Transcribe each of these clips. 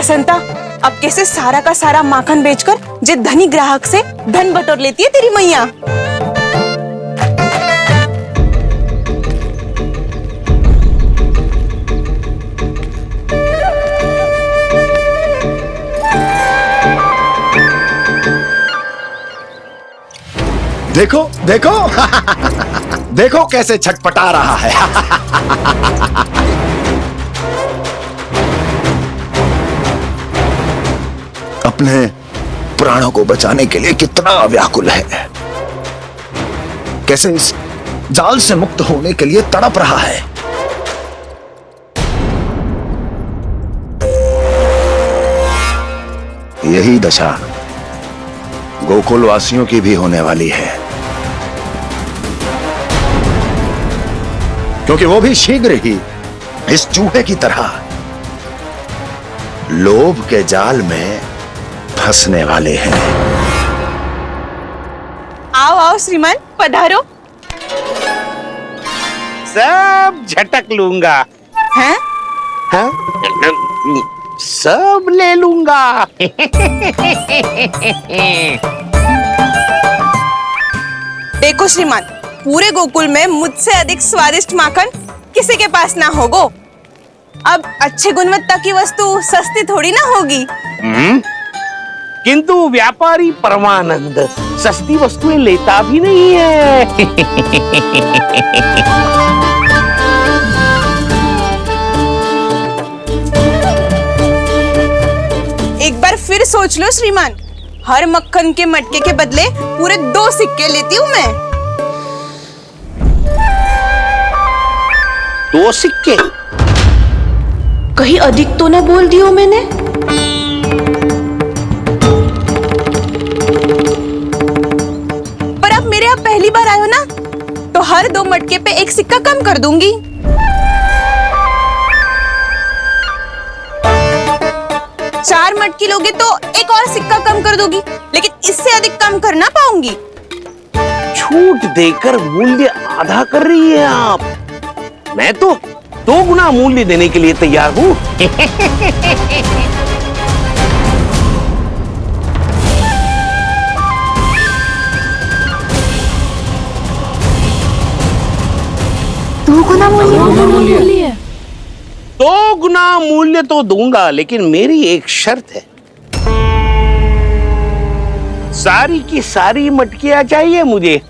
बसंता, अब कैसे सारा का सारा माखन बेचकर जे धनी ग्राहक से धन बटोर लेती है तेरी मैया। देखो देखो देखो कैसे छटपटा रहा है। अपने प्राणों को बचाने के लिए कितना व्याकुल है, कैसे इस जाल से मुक्त होने के लिए तड़प रहा है। यही दशा गोकुल वासियों की भी होने वाली है, क्योंकि वो भी शीघ्र ही इस चूहे की तरह लोभ के जाल में फंसने वाले हैं। आओ आओ श्रीमान, पधारो। सब झटक लूंगा। हैं? हाँ? सब ले लूंगा। देखो श्रीमान, पूरे गोकुल में मुझसे अधिक स्वादिष्ट माखन किसी के पास ना होगो। अब अच्छे गुणवत्ता की वस्तु सस्ती थोड़ी ना होगी। किंतु व्यापारी परमानंद सस्ती वस्तुएं लेता भी नहीं है। एक बार फिर सोच लो श्रीमान, हर मक्खन के मटके के बदले पूरे 2 सिक्के लेती हूँ मैं। 2 सिक्के? कहीं अधिक तो ना बोल दियो मैंने? पर अब मेरे यहाँ पहली बार आयो ना, तो हर 2 मटके पे 1 सिक्का कम कर दूंगी। चार मटकी लोगे तो 1 और सिक्का कम कर दूंगी, लेकिन इससे अधिक कम कर ना पाऊंगी। छूट देकर मूल्य आधा कर रही है आप। मैं तो 2 गुना मूल्य देने के लिए तैयार हूँ। दो गुना मूल्य? 2 गुना मूल्य तो दूंगा, लेकिन मेरी एक शर्त है। सारी की सारी मटकियां चाहिए मुझे।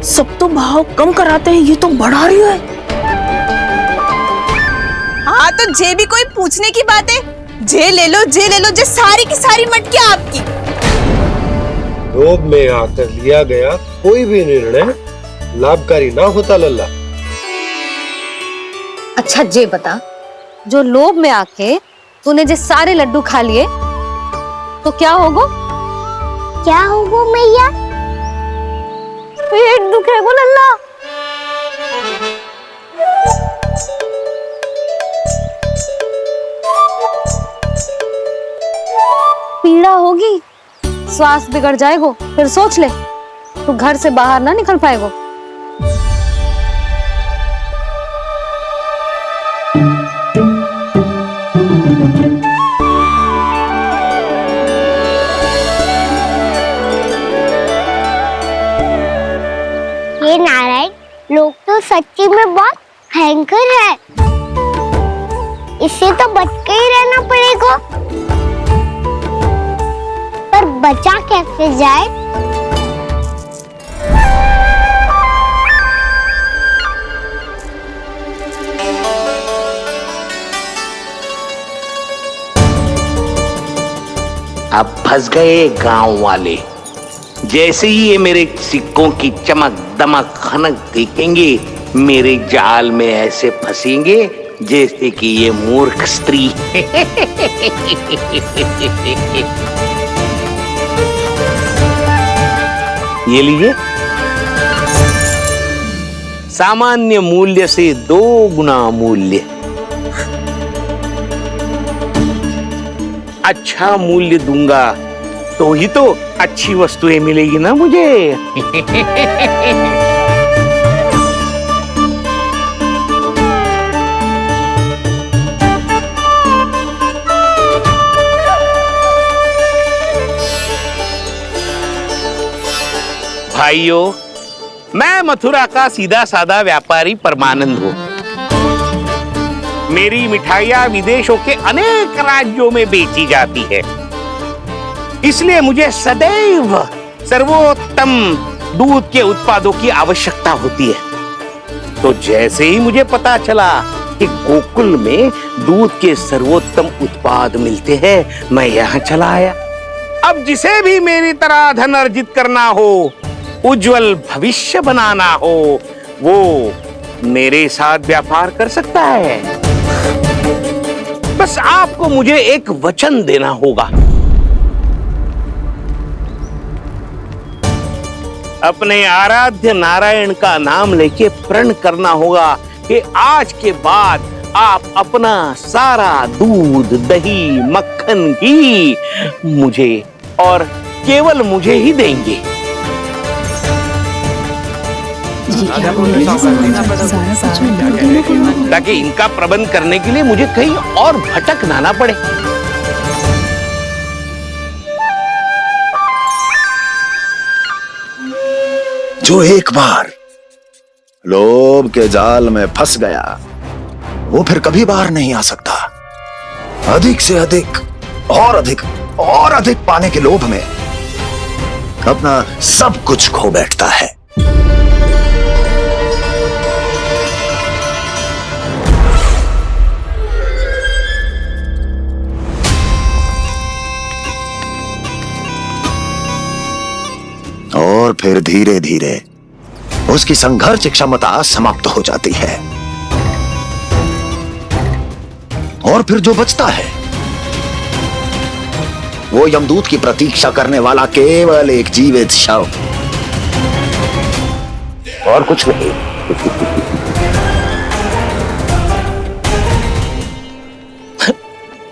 सब तो भाव कम कराते हैं, ये तो बढ़ा रही है। हाँ तो जे भी कोई पूछने की बात है, जे ले लो, जे सारी की सारी मटकियां आपकी। लोभ में आकर लिया गया कोई भी निर्णय लाभकारी ना होता लल्ला। अच्छा जे बता, जो लोभ में आके तूने जे सारे लड्डू खा लिए तो क्या होगो? क्या होगो मैया? पेट दुखेगो लल्ला। पीड़ा होगी, स्वास्थ्य बिगड़ जाएगो, फिर सोच ले, तू घर से बाहर ना निकल पाएगो। ये नारायण लोग तो सच्ची में बहुत भयंकर है, इससे तो बच के ही रहना पड़ेगा। पर बचा कैसे जाए? अब फंस गए गांव वाले। जैसे ही ये मेरे सिक्कों की चमक दमक खनक देखेंगे, मेरे जाल में ऐसे फंसेंगे जैसे कि ये मूर्ख स्त्री। ये लीजिए, सामान्य मूल्य से 2 गुना मूल्य। अच्छा मूल्य दूंगा तो ही तो अच्छी वस्तुएं मिलेगी ना मुझे। भाइयों, मैं मथुरा का सीधा साधा व्यापारी परमानंद हूँ। मेरी मिठाइयाँ विदेशों के अनेक राज्यों में बेची जाती है, इसलिए मुझे सदैव सर्वोत्तम दूध के उत्पादों की आवश्यकता होती है। तो जैसे ही मुझे पता चला कि गोकुल में दूध के सर्वोत्तम उत्पाद मिलते हैं, मैं यहाँ चला आया। अब जिसे भी मेरी तरह धन अर्जित करना हो, उज्जवल भविष्य बनाना हो, वो मेरे साथ व्यापार कर सकता है। बस आपको मुझे एक वचन देना होगा। अपने आराध्य नारायण का नाम लेके प्रण करना होगा कि आज के बाद आप अपना सारा दूध, दही, मक्खन, घी मुझे और केवल मुझे ही देंगे। ताकि इनका प्रबंध करने के लिए मुझे कहीं और भटकना ना पड़े। जो एक बार लोभ के जाल में फंस गया, वो फिर कभी बाहर नहीं आ सकता। अधिक से अधिक और अधिक और अधिक पाने के लोभ में अपना सब कुछ खो बैठता है। और फिर धीरे धीरे उसकी संघर्ष क्षमता समाप्त हो जाती है, और फिर जो बचता है वो यमदूत की प्रतीक्षा करने वाला केवल एक जीवित शव, और कुछ नहीं।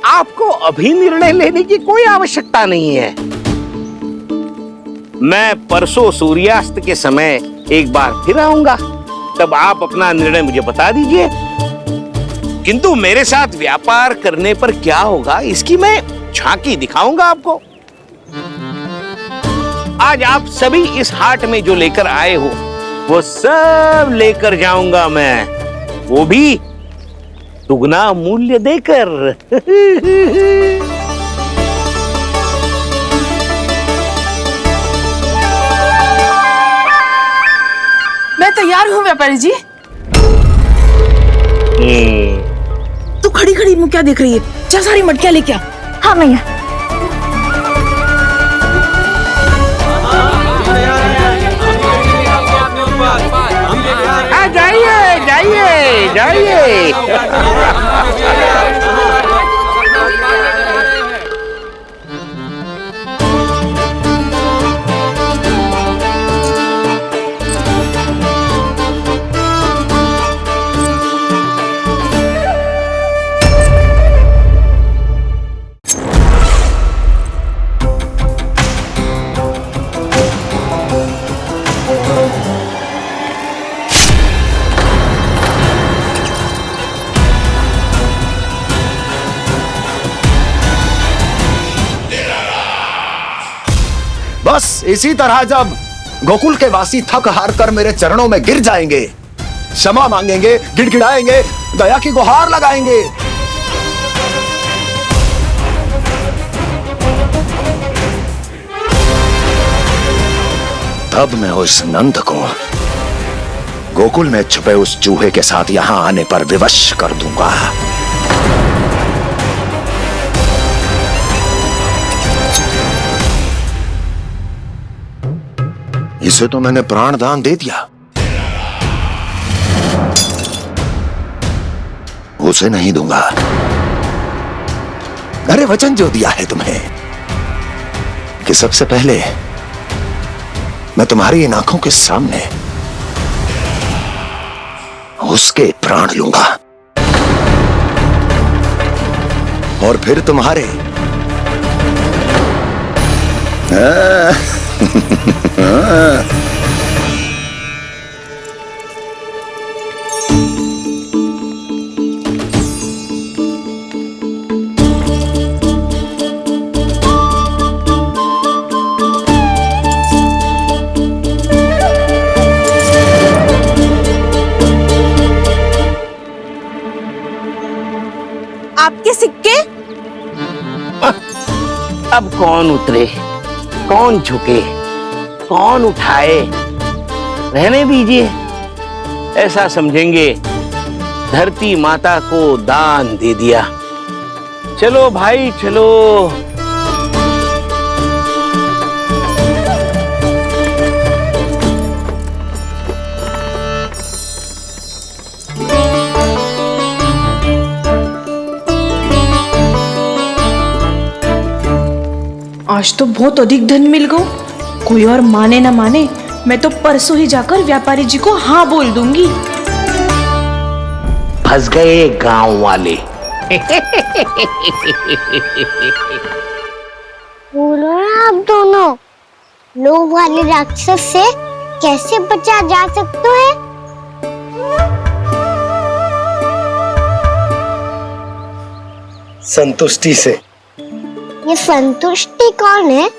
आपको अभी निर्णय लेने की कोई आवश्यकता नहीं है। मैं परसों सूर्यास्त के समय एक बार फिर आऊंगा, तब आप अपना निर्णय मुझे बता दीजिए। किंतु मेरे साथ व्यापार करने पर क्या होगा, इसकी मैं झांकी दिखाऊंगा आपको। आज आप सभी इस हाट में जो लेकर आए हो, वो सब लेकर जाऊंगा मैं, वो भी दुगना मूल्य देकर। मैं तैयार हूँ व्यापारी जी। तू खड़ी खड़ी मुँह क्या देख रही है? जा सारी मटकियाँ लेके आ। हाँ मैया। जाइए जाइए जाइए। बस इसी तरह जब गोकुल के वासी थक हार कर मेरे चरणों में गिर जाएंगे, क्षमा मांगेंगे, गिड़गिड़ाएंगे, दया की गुहार लगाएंगे, तब मैं उस नंद को गोकुल में छुपे उस चूहे के साथ यहां आने पर विवश कर दूंगा। इसे तो मैंने प्राण दान दे दिया, उसे नहीं दूंगा। अरे वचन जो दिया है तुम्हें कि सबसे पहले मैं तुम्हारी इन आंखों के सामने उसके प्राण लूंगा, और फिर तुम्हारे आपके सिक्के। अब कौन उतरे, कौन झुके, कौन उठाए, रहने दीजिए। ऐसा समझेंगे धरती माता को दान दे दिया। चलो भाई चलो। आज तो बहुत अधिक धन मिल गया। कोई और माने ना माने, मैं तो परसों ही जाकर व्यापारी जी को हाँ बोल दूंगी। फंस गए गांव वाले। बोलो ना आप दोनों, लोभ वाले राक्षस से कैसे बचा जा सकता है? संतुष्टि से। ये संतुष्टि कौन है?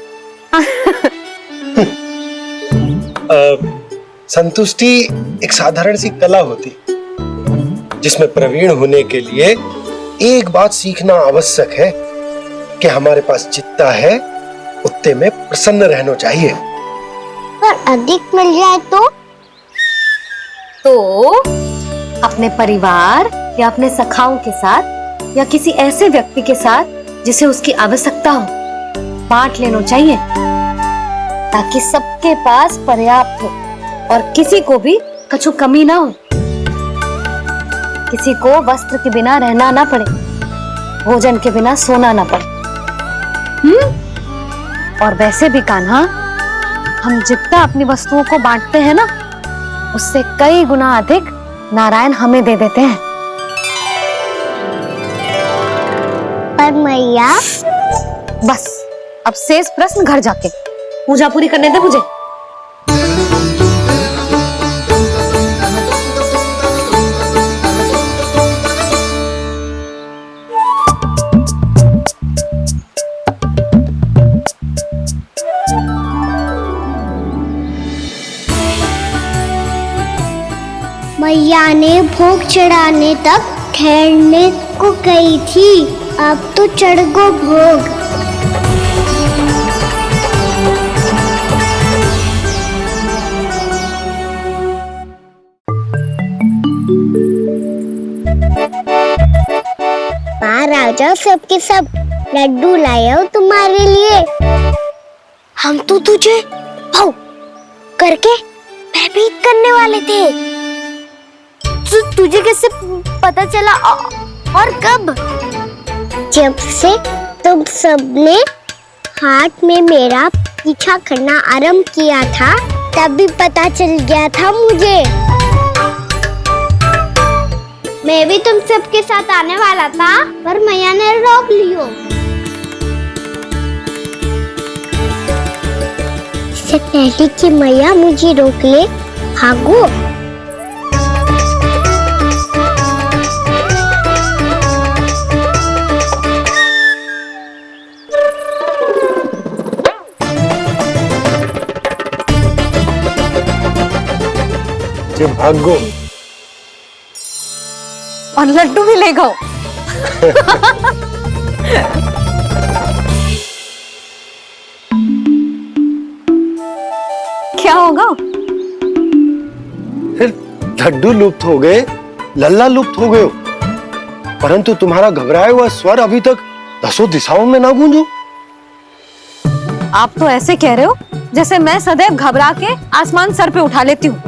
संतुष्टि एक साधारण सी कला होती जिसमें प्रवीण होने के लिए एक बात सीखना आवश्यक है कि हमारे पास जितना है उतने में प्रसन्न रहना चाहिए। पर अधिक मिल जाए तो अपने परिवार या अपने सखाओं के साथ या किसी ऐसे व्यक्ति के साथ जिसे उसकी आवश्यकता हो बांट लेना चाहिए, ताकि सबके पास पर्याप्त हो और किसी को भी कछु कमी ना हो, किसी को वस्त्र के बिना रहना ना पड़े, भोजन के बिना सोना ना पड़े। और वैसे भी कान्हा, हम जितना अपनी वस्तुओं को बांटते हैं ना, उससे कई गुना अधिक नारायण हमें दे देते हैं। पर मैया, बस अब शेष प्रश्न घर जाके पूजा पूरी करने दे मुझे। मैया ने भोग चढ़ाने तक ठहरने को कही थी, अब तो चढ़ गो भोग। बाहर आ जाओ सबके सब, लड्डू लाया हूँ तुम्हारे लिए। हम तो तुझे भाव करके भयभीत करने वाले थे। तुझे कैसे पता चला और कब? जब से तुम सबने हाथ में मेरा पीछा करना आरंभ किया था, तभी पता चल गया था मुझे। मैं भी तुम सबके साथ आने वाला था, पर मैया ने रोक लियो। इससे पहले कि मैया मुझे रोक ले, भागो। भागो और लड्डू भी ले गो। क्या होगा? फिर लड्डू लुप्त हो गए, लल्ला लुप्त हो गए, परंतु तुम्हारा घबराया हुआ स्वर अभी तक 10 दिशाओं में ना गूंजो। आप तो ऐसे कह रहे हो जैसे मैं सदैव घबरा के आसमान सर पे उठा लेती हूँ।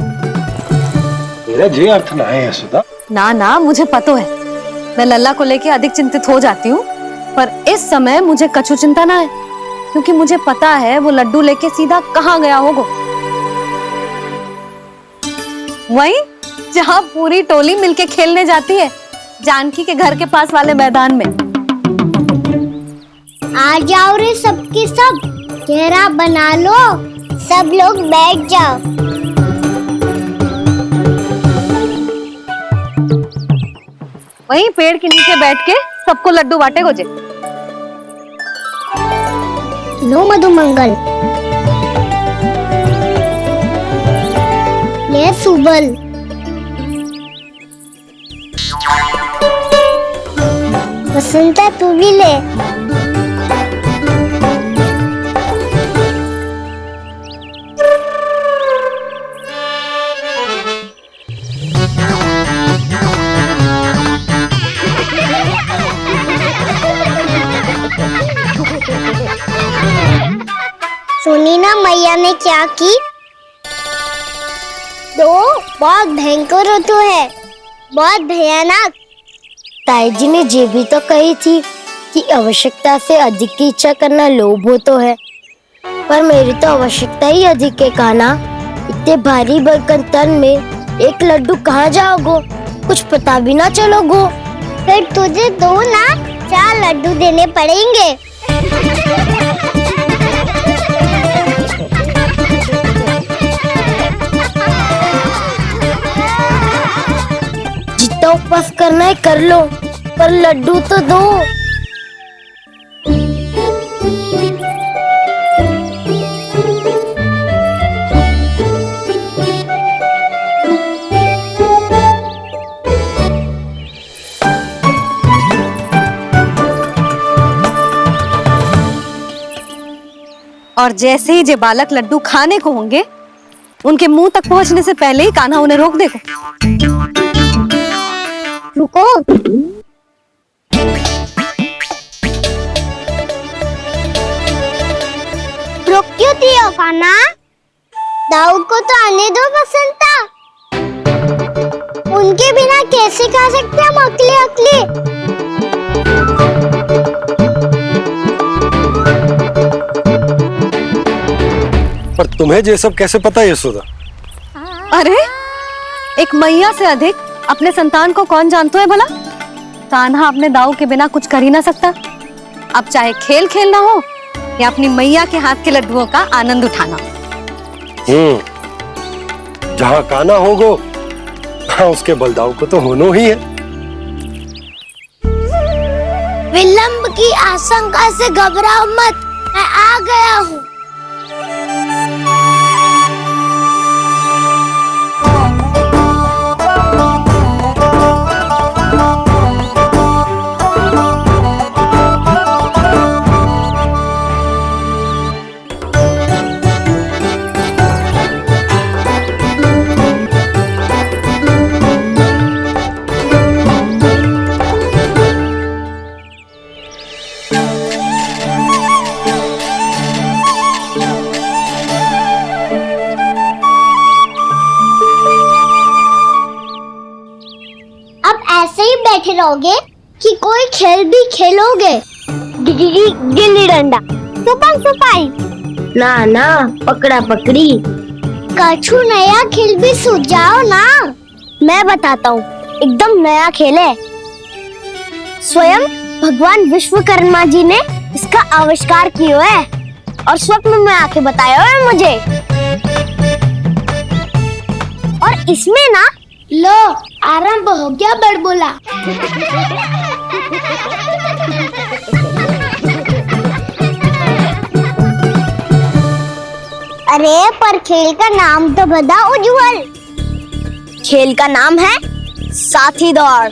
मेरा जे अर्थ ना है यशोदा। ना ना, मुझे पता है, मैं लल्ला को लेके अधिक चिंतित हो जाती हूँ, पर इस समय मुझे कछु चिंता ना है, क्योंकि मुझे पता है वो लड्डू लेके सीधा कहाँ गया होगा। वहीं जहाँ पूरी टोली मिलके खेलने जाती है, जानकी के घर के पास वाले मैदान में। आ जाओ रे सबके सब, घेरा बना लो, सब लोग बैठ जाओ। वहीं पेड़ के नीचे बैठ के सबको लड्डू बांटे गोजे। लो मधुमंगल, ले सुबल। वसंता तू भी ले। सुनी ना मैया ने क्या की? तो बहुत भयंकर ऋतु है, बहुत भयानक। ताई जी ने ये भी तो कही थी कि आवश्यकता से अधिक की इच्छा करना लोभ हो तो है, पर मेरी तो आवश्यकता ही अधिक है कान्हा। इतने भारी भरकम तन में एक लड्डू कहाँ जाओगो, कुछ पता भी ना चलोगो। फिर तुझे 2 ना 4 लड्डू देने पड़ेंगे। जितना उपवास करना है कर लो, पर लड्डू तो दो। और जैसे ही जे बालक लड्डू खाने को होंगे, उनके मुंह तक पहुंचने से पहले ही कान्हा उन्हें रोक देगा। रुको। रुक क्यों दियो कान्हा? दाऊद को तो आने दो बसंता। उनके बिना कैसे खा सकते हम अकेले अकेले? पर तुम्हें ये सब कैसे पता है यशोदा? अरे एक मैया से अधिक अपने संतान को कौन जानता है भला? कान्हा अपने दाऊ के बिना कुछ कर ही ना सकता। अब चाहे खेल खेलना हो या अपनी मैया के हाथ के लड्डुओं का आनंद उठाना। जहाँ कान्हा होगो हाँ उसके बलदाऊ को तो होना ही है। विलंब की आशंका से घबराओ मत, मैं आ गया हूँ। बैठे रहोगे कि कोई खेल भी खेलोगे? गिल्ली डंडा, छुपन छुपाई, ना ना पकड़ा पकड़ी, कछु नया खेल भी सुझाओ ना। मैं बताता हूँ, एकदम नया खेल है। स्वयं भगवान विश्वकर्मा जी ने इसका आविष्कार किया है और स्वप्न में आके बताया है मुझे। और इसमें ना लो आरंभ हो गया बड़बोला। अरे पर खेल का नाम तो बता उज्जवल। खेल का नाम है साथी दौड़।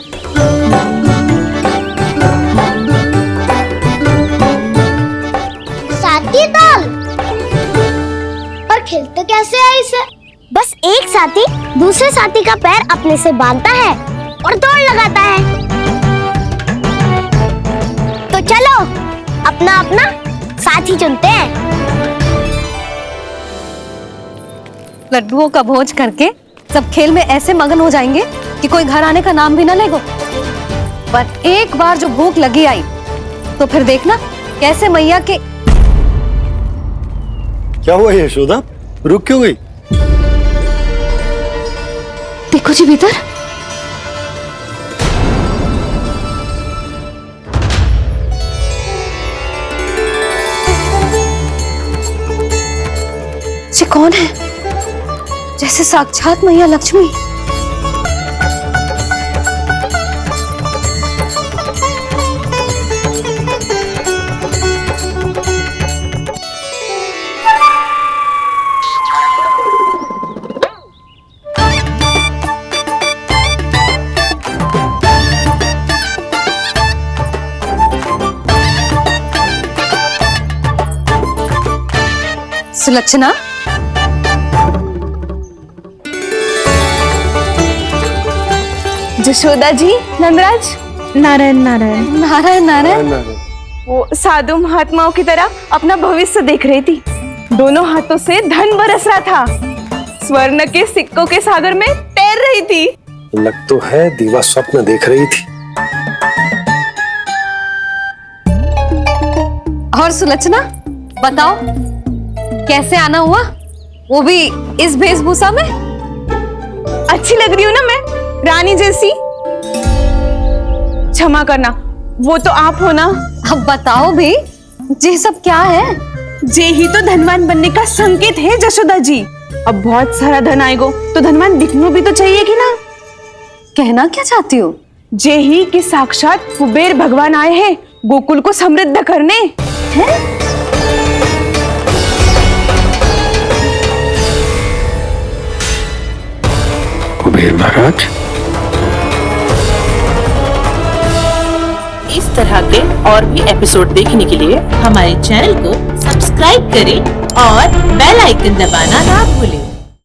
साथी दौड़? पर खेलते कैसे है इसे? बस एक साथी दूसरे साथी का पैर अपने से बांधता है और दौड़ लगाता है। तो चलो अपना अपना साथी चुनते हैं। लड्डुओं का भोज करके सब खेल में ऐसे मगन हो जाएंगे कि कोई घर आने का नाम भी ना लेगो। पर एक बार जो भूख लगी आई तो फिर देखना कैसे मैया के। क्या हुआ यशोदा, रुक क्यों गई? देखो जी भीतर। ये कौन है? जैसे साक्षात मैया लक्ष्मी। सुलक्षणा, जशोदा जी, नंदराज, नारायण नारायण नारायण नारायण। वो साधु महात्माओं की तरह अपना भविष्य देख रही थी। दोनों हाथों से धन बरस रहा था। स्वर्ण के सिक्कों के सागर में तैर रही थी। लग तो है दीवा स्वप्न देख रही थी। और सुलक्षणा, बताओ कैसे आना हुआ, वो भी इस वेशभूषा में? अच्छी लग रही हूँ ना मैं, रानी जैसी? क्षमा करना, वो तो आप हो ना। अब बताओ भी, ये सब क्या है? जे ही तो धनवान बनने का संकेत है जशोदा जी। अब बहुत सारा धन आएगा तो धनवान दिखने भी तो चाहिए कि ना। कहना क्या चाहती हो? जे ही कि साक्षात कुबेर भगवान आए हैं गोकुल को समृद्ध करने। हैं? कुबेर महाराज, इस तरह के और भी एपिसोड देखने के लिए हमारे चैनल को सब्सक्राइब करें और बेल आइकन दबाना ना भूलें।